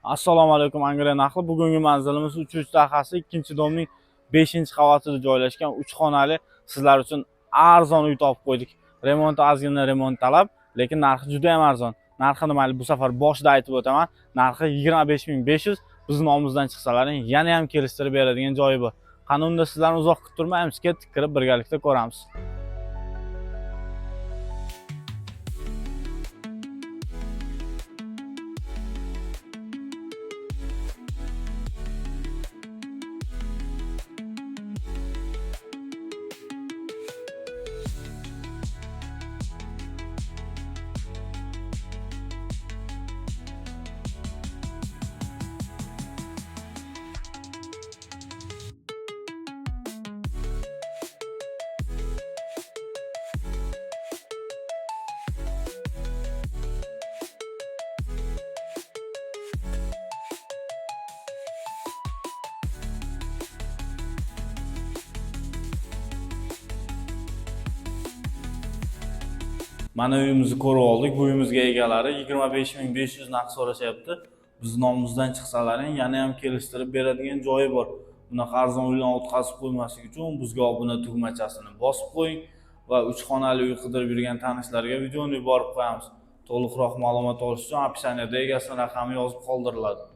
Assalomu alaykum Angliya narxi. Bugungi manzilimiz 3 dahasi 2-domning 5-qavatida joylashgan 3 xonali sizlar uchun arzon uy topib qo'ydik. Remont ozgina remont talab, lekin narxi juda ham arzon. Narxini mayli bu safar boshida aytib o'taman. Narxi 25500. Bizning nomimizdan chiqsalaring yana ham kelishtirib beradigan joyi bor. Qani unda sizlarni uzoq kutib turmaymiz, ketdik kirib birgalikda ko'ramiz. Mana uyimizni ko'rib oldik. Bu uyimizga egalari 25500 narx so'rashyapti. Biz nomimizdan chiqsalaring yana ham kelishtirib beradigan joyi bor. Bunaqa arzon uylarni o'tkazib qo'ymaslik uchun bizga obuna tugmachasini bosib qo'ying va 3 xonali uy qidirib yurgan tanishlarga videoni yuborib qo'yamiz. To'liqroq ma'lumot olish uchun opsioniyada egasini raqami yozib qoldiriladi.